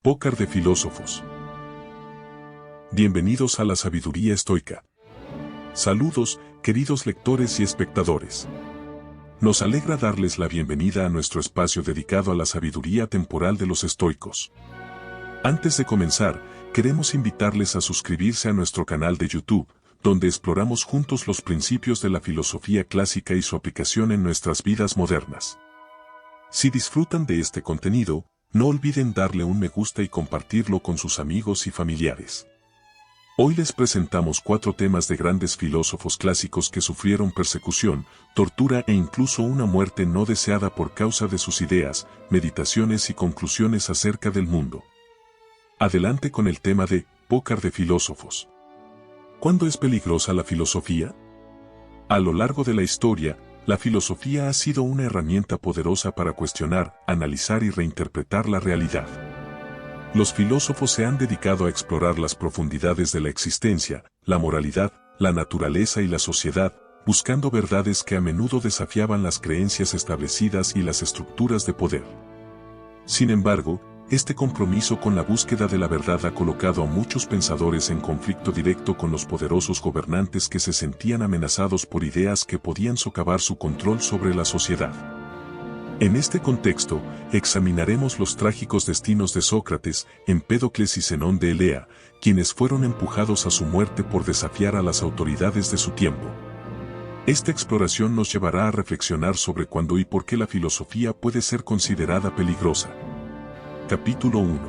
Pócar de filósofos. Bienvenidos a la sabiduría estoica. Saludos, queridos lectores y espectadores. Nos alegra darles la bienvenida a nuestro espacio dedicado a la sabiduría temporal de los estoicos. Antes de comenzar, queremos invitarles a suscribirse a nuestro canal de YouTube, donde exploramos juntos los principios de la filosofía clásica y su aplicación en nuestras vidas modernas. Si disfrutan de este contenido, no olviden darle un me gusta y compartirlo con sus amigos y familiares. Hoy les presentamos 4 temas de grandes filósofos clásicos que sufrieron persecución, tortura e incluso una muerte no deseada por causa de sus ideas, meditaciones y conclusiones acerca del mundo. Adelante con el tema de Pócar de filósofos. ¿Cuándo es peligrosa la filosofía? A lo largo de la historia, la filosofía ha sido una herramienta poderosa para cuestionar, analizar y reinterpretar la realidad. Los filósofos se han dedicado a explorar las profundidades de la existencia, la moralidad, la naturaleza y la sociedad, buscando verdades que a menudo desafiaban las creencias establecidas y las estructuras de poder. Sin embargo, este compromiso con la búsqueda de la verdad ha colocado a muchos pensadores en conflicto directo con los poderosos gobernantes que se sentían amenazados por ideas que podían socavar su control sobre la sociedad. En este contexto, examinaremos los trágicos destinos de Sócrates, Empédocles y Zenón de Elea, quienes fueron empujados a su muerte por desafiar a las autoridades de su tiempo. Esta exploración nos llevará a reflexionar sobre cuándo y por qué la filosofía puede ser considerada peligrosa. Capítulo 1.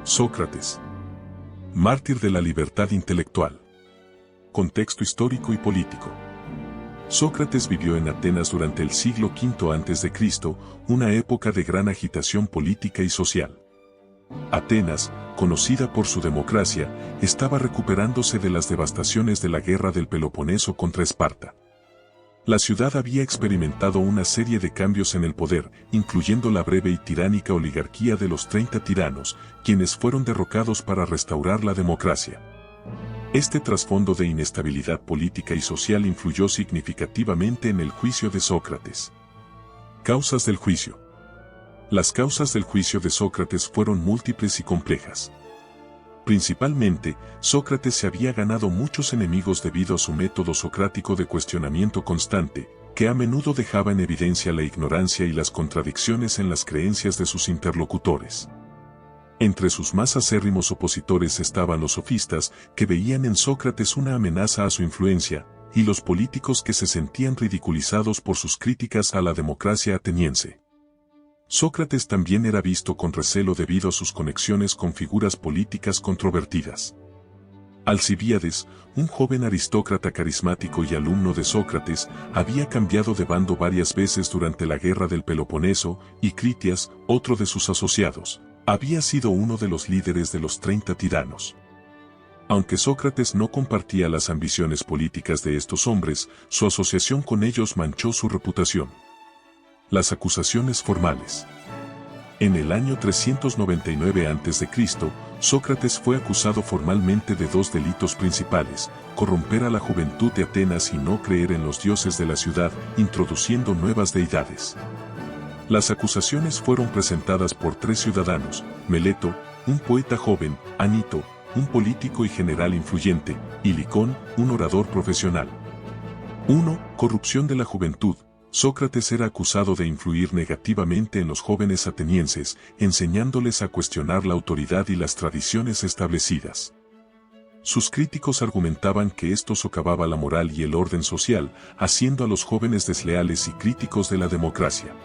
Sócrates. Mártir de la libertad intelectual. Contexto histórico y político. Sócrates vivió en Atenas durante el siglo V a.C., una época de gran agitación política y social. Atenas, conocida por su democracia, estaba recuperándose de las devastaciones de la guerra del Peloponeso contra Esparta. La ciudad había experimentado una serie de cambios en el poder, incluyendo la breve y tiránica oligarquía de los 30 tiranos, quienes fueron derrocados para restaurar la democracia. Este trasfondo de inestabilidad política y social influyó significativamente en el juicio de Sócrates. Causas del juicio. Las causas del juicio de Sócrates fueron múltiples y complejas. Principalmente, Sócrates se había ganado muchos enemigos debido a su método socrático de cuestionamiento constante, que a menudo dejaba en evidencia la ignorancia y las contradicciones en las creencias de sus interlocutores. Entre sus más acérrimos opositores estaban los sofistas, que veían en Sócrates una amenaza a su influencia, y los políticos que se sentían ridiculizados por sus críticas a la democracia ateniense. Sócrates también era visto con recelo debido a sus conexiones con figuras políticas controvertidas. Alcibíades, un joven aristócrata carismático y alumno de Sócrates, había cambiado de bando varias veces durante la guerra del Peloponeso, y Critias, otro de sus asociados, había sido uno de los líderes de los 30 tiranos. Aunque Sócrates no compartía las ambiciones políticas de estos hombres, su asociación con ellos manchó su reputación. Las acusaciones formales. En el año 399 a.C., Sócrates fue acusado formalmente de 2 delitos principales: corromper a la juventud de Atenas y no creer en los dioses de la ciudad, introduciendo nuevas deidades. Las acusaciones fueron presentadas por 3 ciudadanos: Meleto, un poeta joven; Anito, un político y general influyente; y Licón, un orador profesional. 1. Corrupción de la juventud. Sócrates era acusado de influir negativamente en los jóvenes atenienses, enseñándoles a cuestionar la autoridad y las tradiciones establecidas. Sus críticos argumentaban que esto socavaba la moral y el orden social, haciendo a los jóvenes desleales y críticos de la democracia.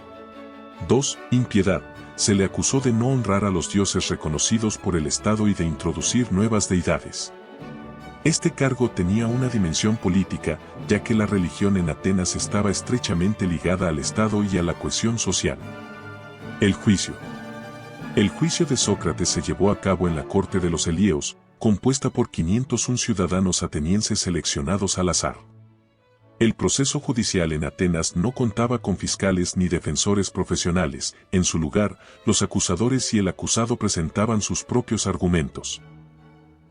2. Impiedad. Se le acusó de no honrar a los dioses reconocidos por el Estado y de introducir nuevas deidades. Este cargo tenía una dimensión política, ya que la religión en Atenas estaba estrechamente ligada al Estado y a la cohesión social. El juicio. El juicio de Sócrates se llevó a cabo en la corte de los Elieos, compuesta por 501 ciudadanos atenienses seleccionados al azar. El proceso judicial en Atenas no contaba con fiscales ni defensores profesionales; en su lugar, los acusadores y el acusado presentaban sus propios argumentos.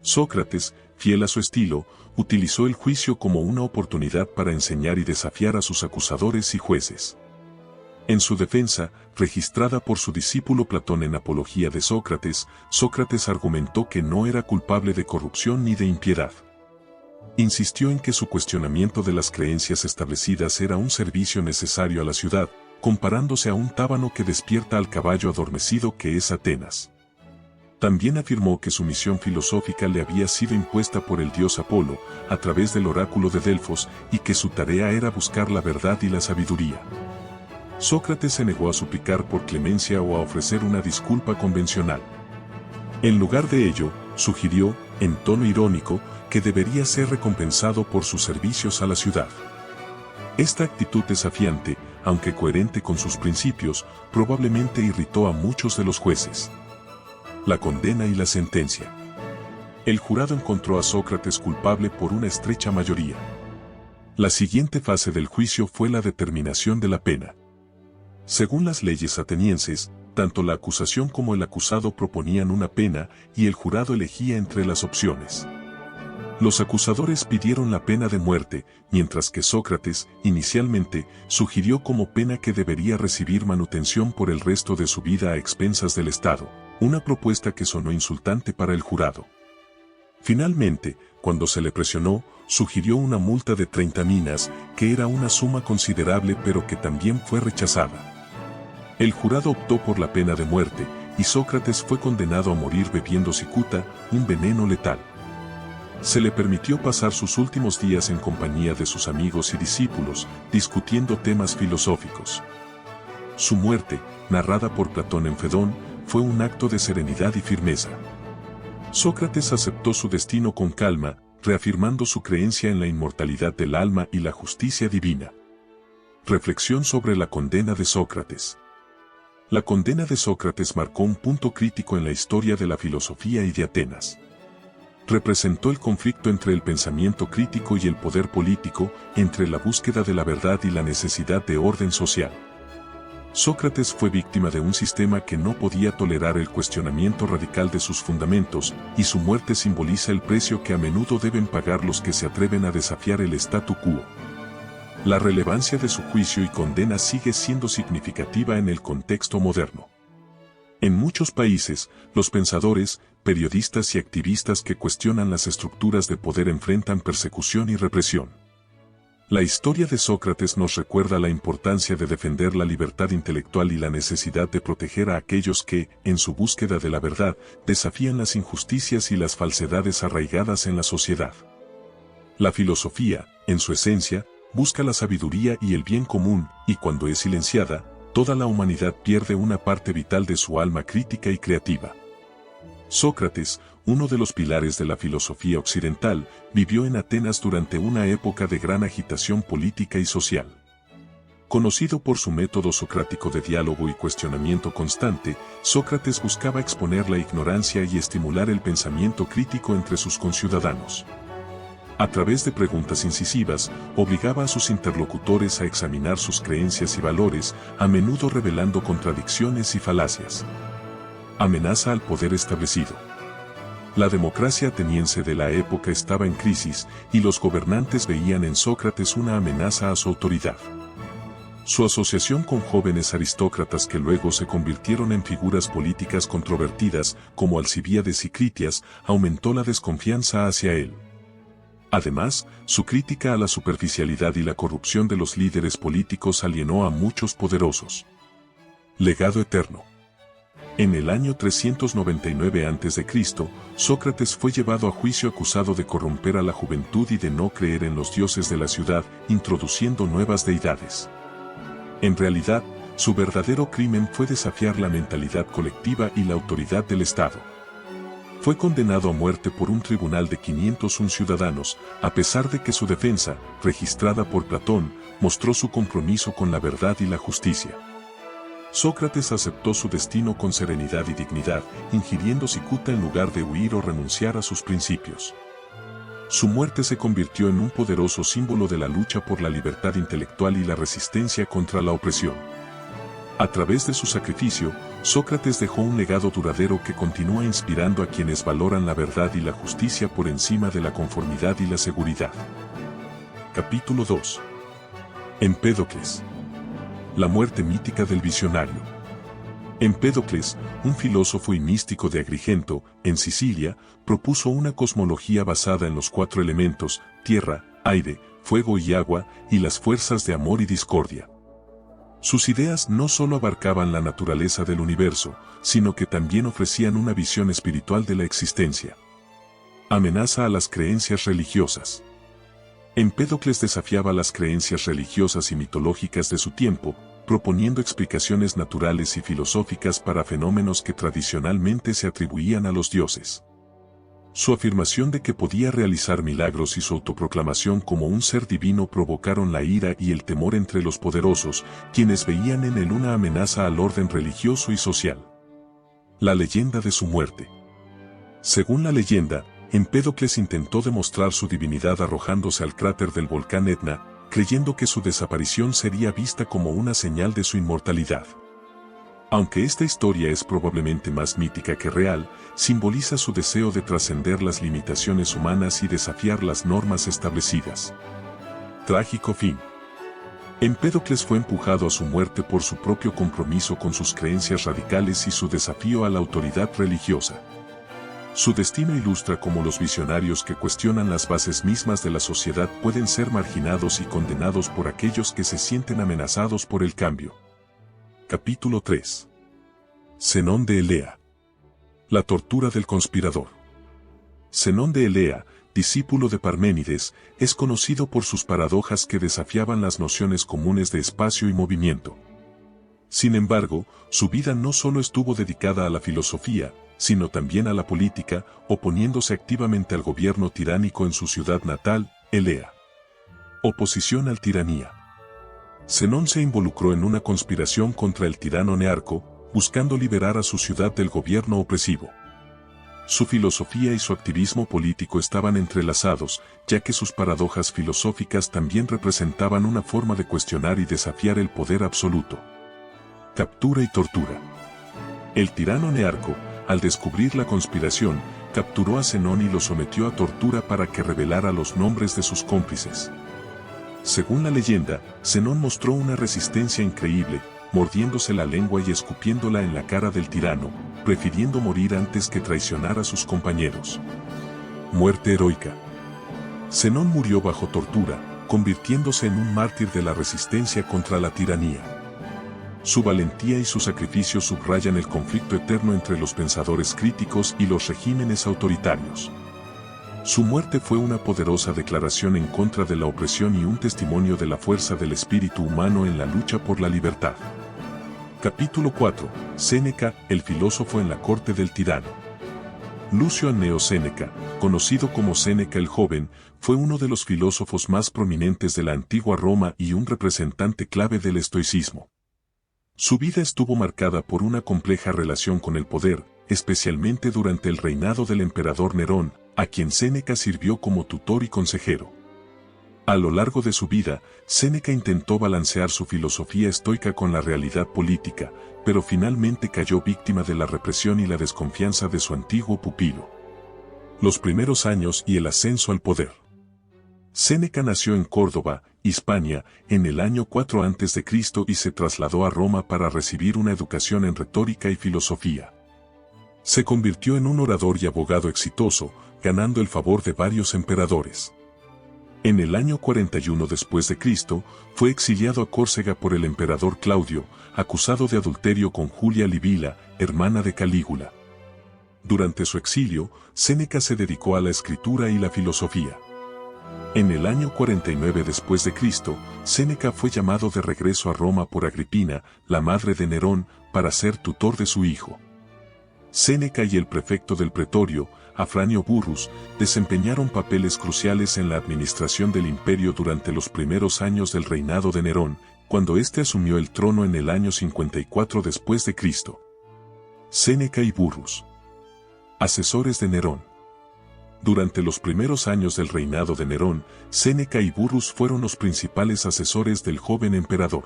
Sócrates, fiel a su estilo, utilizó el juicio como una oportunidad para enseñar y desafiar a sus acusadores y jueces. En su defensa, registrada por su discípulo Platón en Apología de Sócrates, Sócrates argumentó que no era culpable de corrupción ni de impiedad. Insistió en que su cuestionamiento de las creencias establecidas era un servicio necesario a la ciudad, comparándose a un tábano que despierta al caballo adormecido que es Atenas. También afirmó que su misión filosófica le había sido impuesta por el dios Apolo, a través del oráculo de Delfos, y que su tarea era buscar la verdad y la sabiduría. Sócrates se negó a suplicar por clemencia o a ofrecer una disculpa convencional. En lugar de ello, sugirió, en tono irónico, que debería ser recompensado por sus servicios a la ciudad. Esta actitud desafiante, aunque coherente con sus principios, probablemente irritó a muchos de los jueces. La condena y la sentencia. El jurado encontró a Sócrates culpable por una estrecha mayoría. La siguiente fase del juicio fue la determinación de la pena. Según las leyes atenienses, tanto la acusación como el acusado proponían una pena y el jurado elegía entre las opciones. Los acusadores pidieron la pena de muerte, mientras que Sócrates, inicialmente, sugirió como pena que debería recibir manutención por el resto de su vida a expensas del Estado, una propuesta que sonó insultante para el jurado. Finalmente, cuando se le presionó, sugirió una multa de 30 minas, que era una suma considerable pero que también fue rechazada. El jurado optó por la pena de muerte, y Sócrates fue condenado a morir bebiendo cicuta, un veneno letal. Se le permitió pasar sus últimos días en compañía de sus amigos y discípulos, discutiendo temas filosóficos. Su muerte, narrada por Platón en Fedón, fue un acto de serenidad y firmeza. Sócrates aceptó su destino con calma, reafirmando su creencia en la inmortalidad del alma y la justicia divina. Reflexión sobre la condena de Sócrates. La condena de Sócrates marcó un punto crítico en la historia de la filosofía y de Atenas. Representó el conflicto entre el pensamiento crítico y el poder político, entre la búsqueda de la verdad y la necesidad de orden social. Sócrates fue víctima de un sistema que no podía tolerar el cuestionamiento radical de sus fundamentos, y su muerte simboliza el precio que a menudo deben pagar los que se atreven a desafiar el statu quo. La relevancia de su juicio y condena sigue siendo significativa en el contexto moderno. En muchos países, los pensadores, periodistas y activistas que cuestionan las estructuras de poder enfrentan persecución y represión. La historia de Sócrates nos recuerda la importancia de defender la libertad intelectual y la necesidad de proteger a aquellos que, en su búsqueda de la verdad, desafían las injusticias y las falsedades arraigadas en la sociedad. La filosofía, en su esencia, busca la sabiduría y el bien común, y cuando es silenciada, toda la humanidad pierde una parte vital de su alma crítica y creativa. Sócrates, uno de los pilares de la filosofía occidental, vivió en Atenas durante una época de gran agitación política y social. Conocido por su método socrático de diálogo y cuestionamiento constante, Sócrates buscaba exponer la ignorancia y estimular el pensamiento crítico entre sus conciudadanos. A través de preguntas incisivas, obligaba a sus interlocutores a examinar sus creencias y valores, a menudo revelando contradicciones y falacias. Amenaza al poder establecido. La democracia ateniense de la época estaba en crisis, y los gobernantes veían en Sócrates una amenaza a su autoridad. Su asociación con jóvenes aristócratas que luego se convirtieron en figuras políticas controvertidas, como Alcibíades y Critias, aumentó la desconfianza hacia él. Además, su crítica a la superficialidad y la corrupción de los líderes políticos alienó a muchos poderosos. Legado eterno. En el año 399 a.C., Sócrates fue llevado a juicio acusado de corromper a la juventud y de no creer en los dioses de la ciudad, introduciendo nuevas deidades. En realidad, su verdadero crimen fue desafiar la mentalidad colectiva y la autoridad del Estado. Fue condenado a muerte por un tribunal de 501 ciudadanos, a pesar de que su defensa, registrada por Platón, mostró su compromiso con la verdad y la justicia. Sócrates aceptó su destino con serenidad y dignidad, ingiriendo cicuta en lugar de huir o renunciar a sus principios. Su muerte se convirtió en un poderoso símbolo de la lucha por la libertad intelectual y la resistencia contra la opresión. A través de su sacrificio, Sócrates dejó un legado duradero que continúa inspirando a quienes valoran la verdad y la justicia por encima de la conformidad y la seguridad. Capítulo 2. Empédocles. La muerte mítica del visionario. Empédocles, un filósofo y místico de Agrigento, en Sicilia, propuso una cosmología basada en los 4 elementos: tierra, aire, fuego y agua, y las fuerzas de amor y discordia. Sus ideas no solo abarcaban la naturaleza del universo, sino que también ofrecían una visión espiritual de la existencia. Amenaza a las creencias religiosas. Empédocles desafiaba las creencias religiosas y mitológicas de su tiempo, proponiendo explicaciones naturales y filosóficas para fenómenos que tradicionalmente se atribuían a los dioses. Su afirmación de que podía realizar milagros y su autoproclamación como un ser divino provocaron la ira y el temor entre los poderosos, quienes veían en él una amenaza al orden religioso y social. La leyenda de su muerte. Según la leyenda, Empédocles intentó demostrar su divinidad arrojándose al cráter del volcán Etna, creyendo que su desaparición sería vista como una señal de su inmortalidad. Aunque esta historia es probablemente más mítica que real, simboliza su deseo de trascender las limitaciones humanas y desafiar las normas establecidas. Trágico fin. Empédocles fue empujado a su muerte por su propio compromiso con sus creencias radicales y su desafío a la autoridad religiosa. Su destino ilustra cómo los visionarios que cuestionan las bases mismas de la sociedad pueden ser marginados y condenados por aquellos que se sienten amenazados por el cambio. Capítulo 3. Zenón de Elea. La tortura del conspirador. Zenón de Elea, discípulo de Parménides, es conocido por sus paradojas que desafiaban las nociones comunes de espacio y movimiento. Sin embargo, su vida no solo estuvo dedicada a la filosofía, sino también a la política, oponiéndose activamente al gobierno tiránico en su ciudad natal, Elea. Oposición al tiranía. Zenón se involucró en una conspiración contra el tirano Nearco, buscando liberar a su ciudad del gobierno opresivo. Su filosofía y su activismo político estaban entrelazados, ya que sus paradojas filosóficas también representaban una forma de cuestionar y desafiar el poder absoluto. Captura y tortura. El tirano Nearco, al descubrir la conspiración, capturó a Zenón y lo sometió a tortura para que revelara los nombres de sus cómplices. Según la leyenda, Zenón mostró una resistencia increíble, mordiéndose la lengua y escupiéndola en la cara del tirano, prefiriendo morir antes que traicionar a sus compañeros. Muerte heroica. Zenón murió bajo tortura, convirtiéndose en un mártir de la resistencia contra la tiranía. Su valentía y su sacrificio subrayan el conflicto eterno entre los pensadores críticos y los regímenes autoritarios. Su muerte fue una poderosa declaración en contra de la opresión y un testimonio de la fuerza del espíritu humano en la lucha por la libertad. Capítulo 4. Séneca, el filósofo en la corte del tirano. Lucio Anneo Séneca, conocido como Séneca el Joven, fue uno de los filósofos más prominentes de la antigua Roma y un representante clave del estoicismo. Su vida estuvo marcada por una compleja relación con el poder, especialmente durante el reinado del emperador Nerón, a quien Séneca sirvió como tutor y consejero. A lo largo de su vida, Séneca intentó balancear su filosofía estoica con la realidad política, pero finalmente cayó víctima de la represión y la desconfianza de su antiguo pupilo. Los primeros años y el ascenso al poder. Séneca nació en Córdoba, Hispania, en el año 4 a.C. y se trasladó a Roma para recibir una educación en retórica y filosofía. Se convirtió en un orador y abogado exitoso, ganando el favor de varios emperadores. En el año 41 después de Cristo, fue exiliado a Córcega por el emperador Claudio, acusado de adulterio con Julia Livila, hermana de Calígula. Durante su exilio, Séneca se dedicó a la escritura y la filosofía. En el año 49 después de Cristo, Séneca fue llamado de regreso a Roma por Agripina, la madre de Nerón, para ser tutor de su hijo. Séneca y el prefecto del pretorio, Afranio Burrus, desempeñaron papeles cruciales en la administración del imperio durante los primeros años del reinado de Nerón, cuando éste asumió el trono en el año 54 después de Cristo. Séneca y Burrus. Asesores de Nerón. Durante los primeros años del reinado de Nerón, Séneca y Burrus fueron los principales asesores del joven emperador.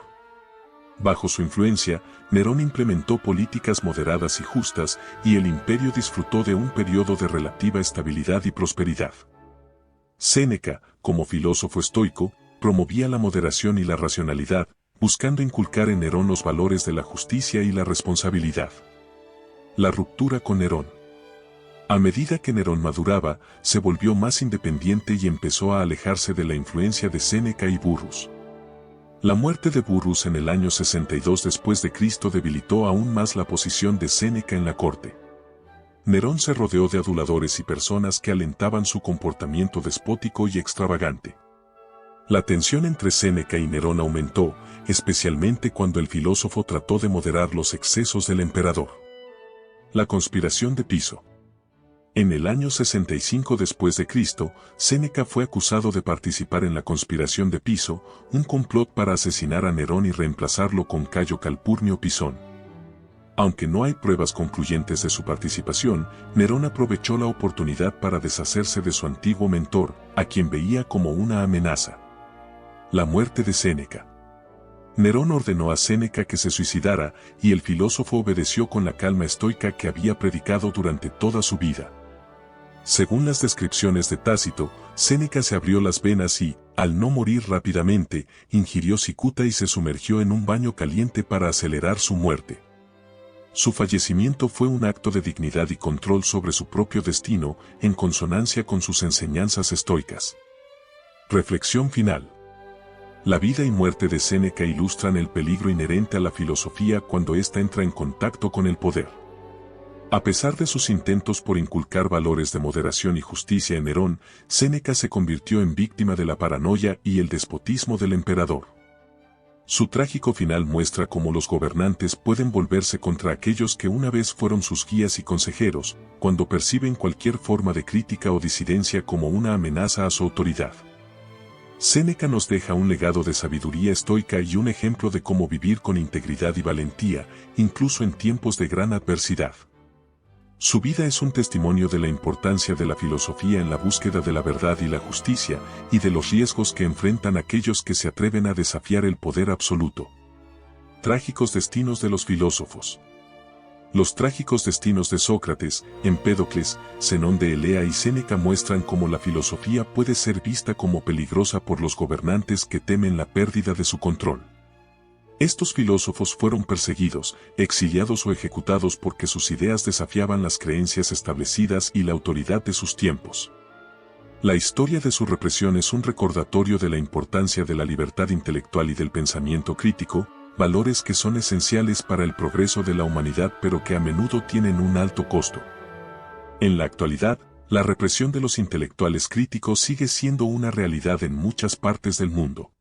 Bajo su influencia, Nerón implementó políticas moderadas y justas, y el imperio disfrutó de un periodo de relativa estabilidad y prosperidad. Séneca, como filósofo estoico, promovía la moderación y la racionalidad, buscando inculcar en Nerón los valores de la justicia y la responsabilidad. La ruptura con Nerón. A medida que Nerón maduraba, se volvió más independiente y empezó a alejarse de la influencia de Séneca y Burrus. La muerte de Burrus en el año 62 después de Cristo debilitó aún más la posición de Séneca en la corte. Nerón se rodeó de aduladores y personas que alentaban su comportamiento despótico y extravagante. La tensión entre Séneca y Nerón aumentó, especialmente cuando el filósofo trató de moderar los excesos del emperador. La conspiración de Piso. En el año 65 después de Cristo, Séneca fue acusado de participar en la conspiración de Piso, un complot para asesinar a Nerón y reemplazarlo con Cayo Calpurnio Pisón. Aunque no hay pruebas concluyentes de su participación, Nerón aprovechó la oportunidad para deshacerse de su antiguo mentor, a quien veía como una amenaza. La muerte de Séneca. Nerón ordenó a Séneca que se suicidara, y el filósofo obedeció con la calma estoica que había predicado durante toda su vida. Según las descripciones de Tácito, Séneca se abrió las venas y, al no morir rápidamente, ingirió cicuta y se sumergió en un baño caliente para acelerar su muerte. Su fallecimiento fue un acto de dignidad y control sobre su propio destino, en consonancia con sus enseñanzas estoicas. Reflexión final. La vida y muerte de Séneca ilustran el peligro inherente a la filosofía cuando ésta entra en contacto con el poder. A pesar de sus intentos por inculcar valores de moderación y justicia en Nerón, Séneca se convirtió en víctima de la paranoia y el despotismo del emperador. Su trágico final muestra cómo los gobernantes pueden volverse contra aquellos que una vez fueron sus guías y consejeros, cuando perciben cualquier forma de crítica o disidencia como una amenaza a su autoridad. Séneca nos deja un legado de sabiduría estoica y un ejemplo de cómo vivir con integridad y valentía, incluso en tiempos de gran adversidad. Su vida es un testimonio de la importancia de la filosofía en la búsqueda de la verdad y la justicia, y de los riesgos que enfrentan aquellos que se atreven a desafiar el poder absoluto. Trágicos destinos de los filósofos. Los trágicos destinos de Sócrates, Empédocles, Zenón de Elea y Séneca muestran cómo la filosofía puede ser vista como peligrosa por los gobernantes que temen la pérdida de su control. Estos filósofos fueron perseguidos, exiliados o ejecutados porque sus ideas desafiaban las creencias establecidas y la autoridad de sus tiempos. La historia de su represión es un recordatorio de la importancia de la libertad intelectual y del pensamiento crítico, valores que son esenciales para el progreso de la humanidad pero que a menudo tienen un alto costo. En la actualidad, la represión de los intelectuales críticos sigue siendo una realidad en muchas partes del mundo.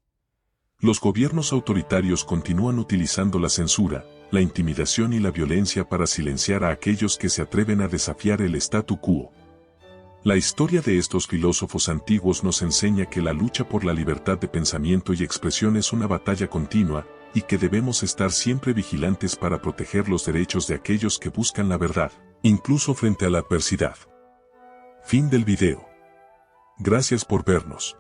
Los gobiernos autoritarios continúan utilizando la censura, la intimidación y la violencia para silenciar a aquellos que se atreven a desafiar el statu quo. La historia de estos filósofos antiguos nos enseña que la lucha por la libertad de pensamiento y expresión es una batalla continua, y que debemos estar siempre vigilantes para proteger los derechos de aquellos que buscan la verdad, incluso frente a la adversidad. Fin del video. Gracias por vernos.